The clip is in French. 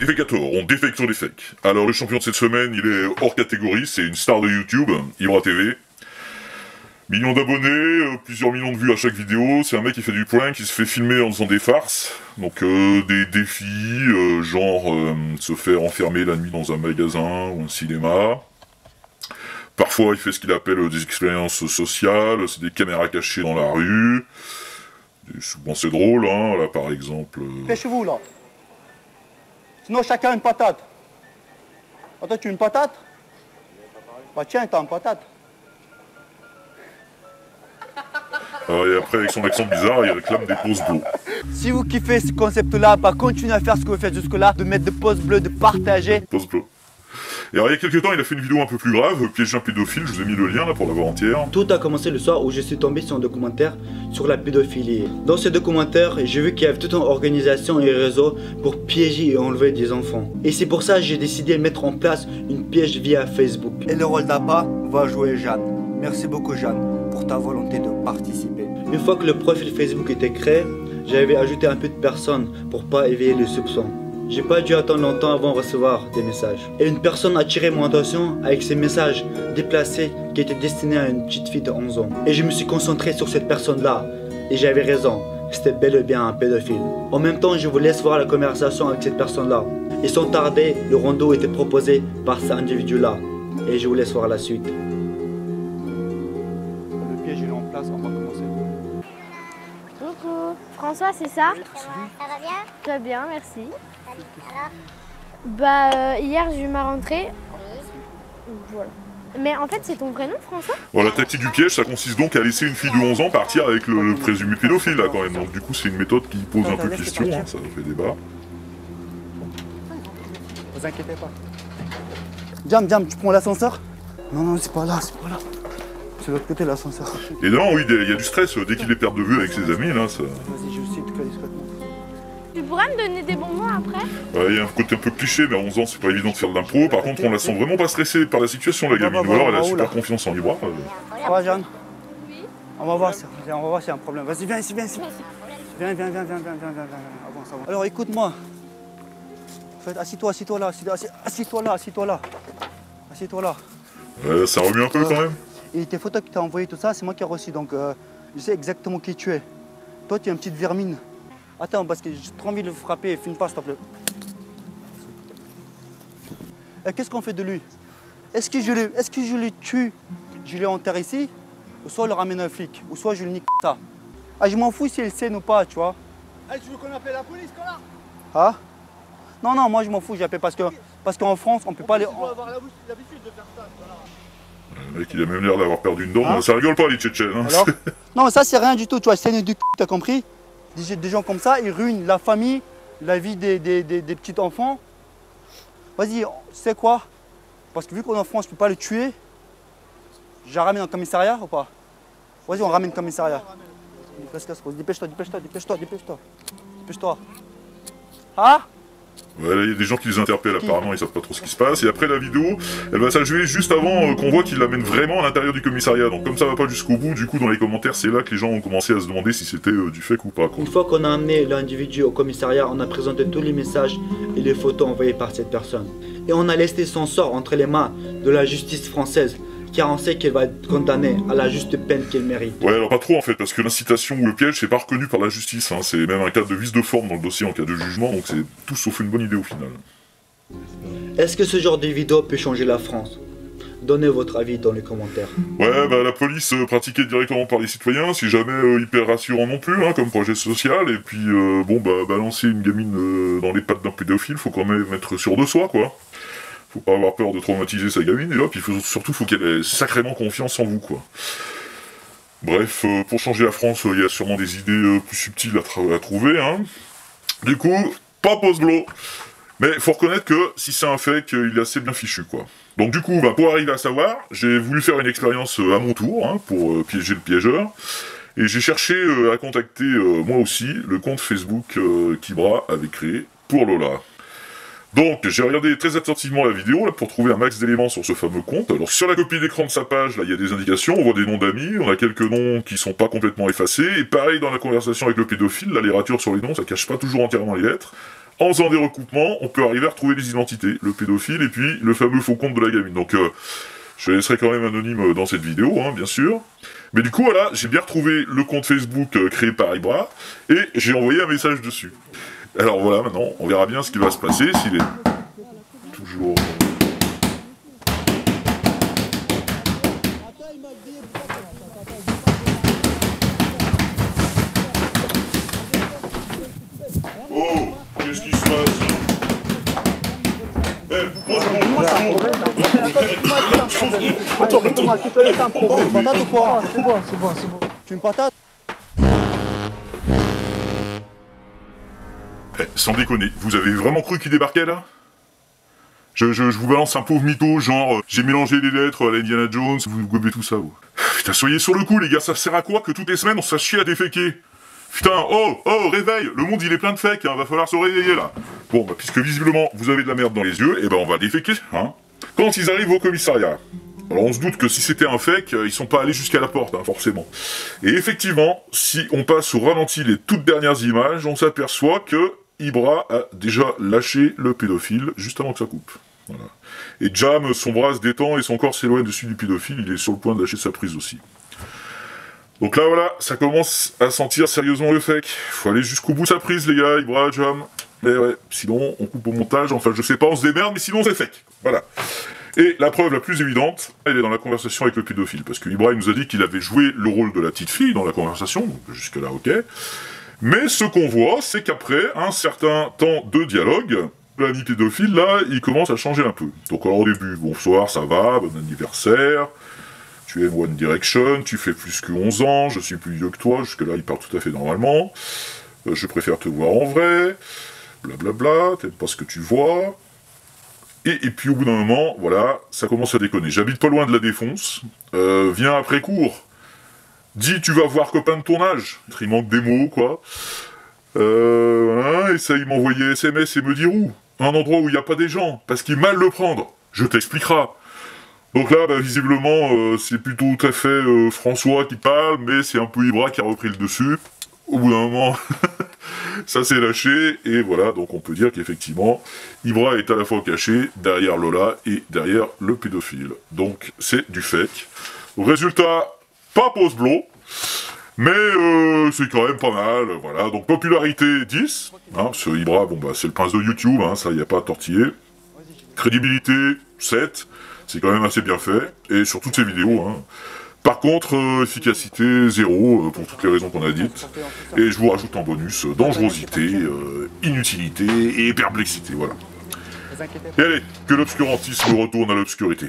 Defecator, on défecte sur les fakes. Alors le champion de cette semaine, il est hors catégorie, c'est une star de YouTube, Ibra TV. Millions d'abonnés, plusieurs millions de vues à chaque vidéo, c'est un mec qui fait du prank, qui se fait filmer en faisant des farces, donc des défis, genre se faire enfermer la nuit dans un magasin ou un cinéma. Parfois il fait ce qu'il appelle des expériences sociales, c'est des caméras cachées dans la rue. Souvent c'est drôle, hein, là par exemple... Pêchez-vous là. Sinon chacun une patate. Ah, toi tu as une patate? Bah tiens, t'as une patate. Et après avec son accent bizarre, il réclame des pouces bleus. Si vous kiffez ce concept-là, bah continuez à faire ce que vous faites jusque-là, de mettre des pouces bleus, de partager. Pouces bleus. Et alors il y a quelques temps, il a fait une vidéo un peu plus grave, piéger un pédophile, je vous ai mis le lien là pour la voir entière. Tout a commencé le soir où je suis tombé sur un documentaire sur la pédophilie. Dans ce documentaire, j'ai vu qu'il y avait toute une organisation et un réseau pour piéger et enlever des enfants. Et c'est pour ça que j'ai décidé de mettre en place une piège via Facebook. Et le rôle d'appât va jouer Jeanne. Merci beaucoup Jeanne pour ta volonté de participer. Une fois que le profil Facebook était créé, j'avais ajouté un peu de personnes pour pas éveiller les soupçons. J'ai pas dû attendre longtemps avant de recevoir des messages. Et une personne a attiré mon attention avec ces messages déplacés qui étaient destinés à une petite fille de 11 ans. Et je me suis concentré sur cette personne-là. Et j'avais raison, c'était bel et bien un pédophile. En même temps, je vous laisse voir la conversation avec cette personne-là. Et sans tarder, le rondo était proposé par cet individu-là. Et je vous laisse voir la suite. Le piège est en place, on va commencer. Coucou, François, c'est ça? Ça va bien? Très bien, merci. Alors? Bah, hier j'ai eu ma rentrée. Voilà. Mais en fait, c'est ton prénom, François? Bon, la tactique du piège, ça consiste donc à laisser une fille de 11 ans partir avec le présumé pédophile là quand même. Donc du coup, c'est une méthode qui pose un peu de question, hein, ça fait débat. Vous inquiétez pas. Jam, tu prends l'ascenseur? Non, c'est pas là, c'est pas là. C'est de l'autre côté l'ascenseur. Et non, oui, il y a du stress dès qu'il les perd de vue avec ses amis là. Ça... Vas-y, je sais, très discrètement. Tu pourras me donner des bonbons après? Il y a un côté un peu cliché, mais à 11 ans, c'est pas évident de faire de l'impro. Par contre, on la sent vraiment pas stressée par la situation, la gamine. Ou alors, elle a super confiance en Ibra. Ça va, Jeanne? Oui. On va voir s'il y a un problème. Vas-y, viens ici. Viens. Avance. Alors, écoute-moi. En fait, assis-toi là. Assieds-toi là. Ça remue un peu quand même. Et tes photos que tu as envoyées, tout ça, c'est moi qui ai reçu. Donc, je sais exactement qui tu es. Toi, tu es une petite vermine. Attends, parce que j'ai trop envie de le frapper. Filme pas, s'il te plaît. Et qu'est-ce qu'on fait de lui? Est-ce que je le tue? Je l'enterre ici? Ou soit je le ramène un flic? Ou soit je le nique ça? Ah, je m'en fous si elle sait ou pas, tu vois. Hey, tu veux qu'on appelle la police, connard? Ah? Non, moi je m'en fous, j'appelle parce qu'en France, on peut pas aller... Tu dois avoir l'habitude de faire ça, connard. Le mec, il a même l'air d'avoir perdu une dent. Ça rigole pas, les Tchétchènes. Hein. Alors? Non, mais ça, c'est rien du tout, tu vois, c'est du c***, t'as compris? Des gens comme ça, ils ruinent la famille, la vie des petits enfants. Vas-y, tu sais quoi? Parce que vu qu'on est en France, je peux pas le tuer. Je la ramène en commissariat ou pas? Vas-y, on ramène au commissariat. Dépêche-toi. Ah? Ouais, là, il y a des gens qui les interpellent, apparemment, ils savent pas trop ce qui se passe. Et après, la vidéo, elle va s'achever juste avant qu'on voit qu'il l'amène vraiment à l'intérieur du commissariat. Donc, comme ça va pas jusqu'au bout, du coup, dans les commentaires, c'est là que les gens ont commencé à se demander si c'était du fake ou pas, quoi. Une fois qu'on a amené l'individu au commissariat, on a présenté tous les messages et les photos envoyées par cette personne. Et on a laissé son sort entre les mains de la justice française, car on sait qu'elle va être condamnée à la juste peine qu'elle mérite. Ouais, alors pas trop en fait, parce que l'incitation ou le piège, c'est pas reconnu par la justice. Hein. C'est même un cas de vice de forme dans le dossier en cas de jugement, donc c'est tout sauf une bonne idée au final. Est-ce que ce genre de vidéo peut changer la France? Donnez votre avis dans les commentaires. Ouais, bah la police pratiquée directement par les citoyens, c'est jamais hyper rassurant non plus, hein, comme projet social. Et puis, balancer une gamine dans les pattes d'un pédophile, faut quand même être sûr de soi, quoi. Faut pas avoir peur de traumatiser sa gamine, et là, puis surtout, faut qu'elle ait sacrément confiance en vous, quoi. Bref, pour changer la France, il y a sûrement des idées plus subtiles à trouver, hein. Du coup, pas pose de l'eau. Mais faut reconnaître que si c'est un fake, il est assez bien fichu, quoi. Donc du coup, pour arriver à savoir, j'ai voulu faire une expérience à mon tour, hein, pour piéger le piégeur. Et j'ai cherché à contacter, moi aussi, le compte Facebook qu'Ibra avait créé pour Lola. Donc, j'ai regardé très attentivement la vidéo là, pour trouver un max d'éléments sur ce fameux compte. Alors, sur la copie d'écran de sa page, là, il y a des indications, on voit des noms d'amis, on a quelques noms qui sont pas complètement effacés, et pareil dans la conversation avec le pédophile, là, les ratures sur les noms, ça cache pas toujours entièrement les lettres. en faisant des recoupements, on peut arriver à retrouver les identités, le pédophile et puis le fameux faux compte de la gamine. Donc je laisserai quand même anonyme dans cette vidéo, hein, bien sûr. Mais du coup, voilà, j'ai bien retrouvé le compte Facebook créé par Ibra, et j'ai envoyé un message dessus. Alors voilà, maintenant, on verra bien ce qui va se passer, s'il est toujours... Oh, qu'est-ce qui se passe? Attends, t'as un problème. Une patate ou quoi? C'est bon, c'est bon, c'est bon. Tu veux une patate? Sans déconner, vous avez vraiment cru qu'il débarquait là? Je vous balance un pauvre mytho, genre j'ai mélangé les lettres à la Indiana Jones, vous gobez tout ça, vous. Putain, soyez sur le coup les gars, ça sert à quoi que toutes les semaines on se fasse chier à déféquer? Putain, oh, réveil, le monde il est plein de fakes, hein, va falloir se réveiller là. Bon, bah puisque visiblement vous avez de la merde dans les yeux, et ben on va déféquer, hein. Quand ils arrivent au commissariat, alors on se doute que si c'était un fake, ils sont pas allés jusqu'à la porte, hein, forcément. Et effectivement, si on passe au ralenti les toutes dernières images, on s'aperçoit que Ibra a déjà lâché le pédophile juste avant que ça coupe. Voilà. Et Jam, son bras se détend et son corps s'éloigne dessus du pédophile, il est sur le point de lâcher sa prise aussi. Donc là voilà, ça commence à sentir sérieusement le fake. Faut aller jusqu'au bout de sa prise les gars, Ibra, Jam. Mais ouais, sinon on coupe au montage, enfin je sais pas, on se démerde, mais sinon c'est fake. Voilà. Et la preuve la plus évidente, elle est dans la conversation avec le pédophile, parce que Ibra nous a dit qu'il avait joué le rôle de la petite fille dans la conversation, donc jusque là ok. Mais ce qu'on voit, c'est qu'après un certain temps de dialogue, l'ami pédophile là, il commence à changer un peu. Donc alors au début, bonsoir, ça va, bon anniversaire, tu aimes One Direction, tu fais plus que 11 ans, je suis plus vieux que toi, jusque là il parle tout à fait normalement, je préfère te voir en vrai, blablabla, t'aimes pas ce que tu vois... Et puis au bout d'un moment, voilà, ça commence à déconner. J'habite pas loin de la Défonce, viens après cours, dis tu vas voir copain de ton âge, il manque des mots quoi, voilà, essaye de m'envoyer SMS et me dire où, un endroit où il n'y a pas des gens, parce qu'il mal le prendre, je t'expliquerai. Donc là, bah, visiblement, c'est plutôt tout à fait François qui parle, mais c'est un peu Ibra qui a repris le dessus. Au bout d'un moment, ça s'est lâché, et voilà, donc on peut dire qu'effectivement, Ibra est à la fois caché derrière Lola et derrière le pédophile. Donc c'est du fake. Résultat, pas pose-blow, mais c'est quand même pas mal, voilà. Donc popularité 10, hein, ce Ibra, bon bah c'est le prince de YouTube, hein, ça y a pas à tortiller. Crédibilité 7, c'est quand même assez bien fait, et sur toutes ces vidéos, hein. Par contre, efficacité 0, pour toutes les raisons qu'on a dites. Et je vous rajoute en bonus dangerosité, inutilité et perplexité, voilà. Et allez, que l'obscurantisme retourne à l'obscurité.